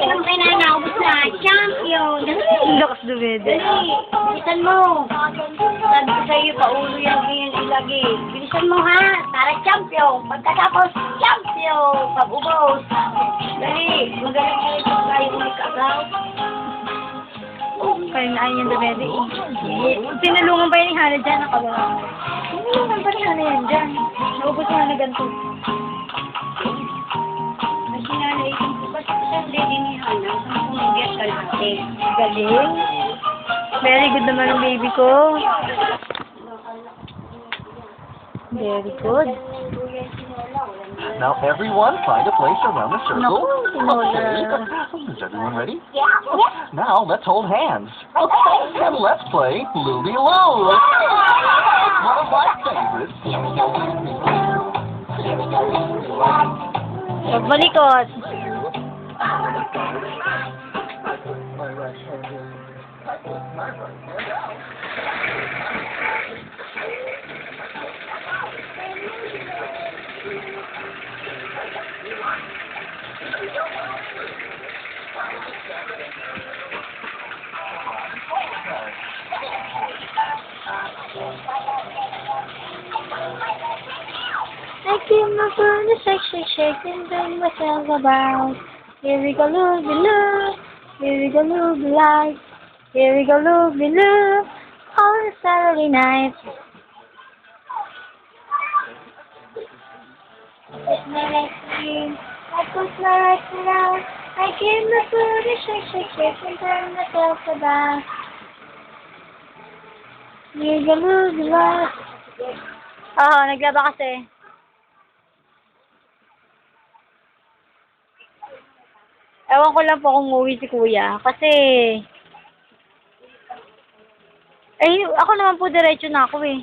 Ang pinanakot na, champion. Ang lakas dumede. Dali, bilisan mo. Sabi ko sa'yo, paulo yan ngayon ilagi. Bilisan mo ha, para champion. Pagkatapos, champion. Pag-ubos. Dali, magaling kayo kung tayo ulit agaw. Kaya na ayun yung dumede eh. Tinulungan ba yan ni Hana dyan? Nakawala. Tinulungan ba ni Hana yan dyan? Naubos mo na ganito. Kasi nalaitin ko ba sa lady ni Hana, sa kumigyan ka natin. Galing. Very good naman ang baby ko. Very good. Now everyone find a place around the circle. Naku, tinola. Okay. Is everyone ready? Now let's hold hands. And let's play Looby Loo. One of my favorites. Huwag malikot. I keep my body shake, and bring myself about. Here we go, looby loo. Here we go, looby light. Here we go, looby loo. On a Saturday night. Put my legs in, I put my legs around. I keep my body shake, and bring myself about. Here we go, looby light. Oo, naglaba kasi. Ewan ko lang po kung uuwi si kuya. Kasi, ako naman po diretso na ako eh.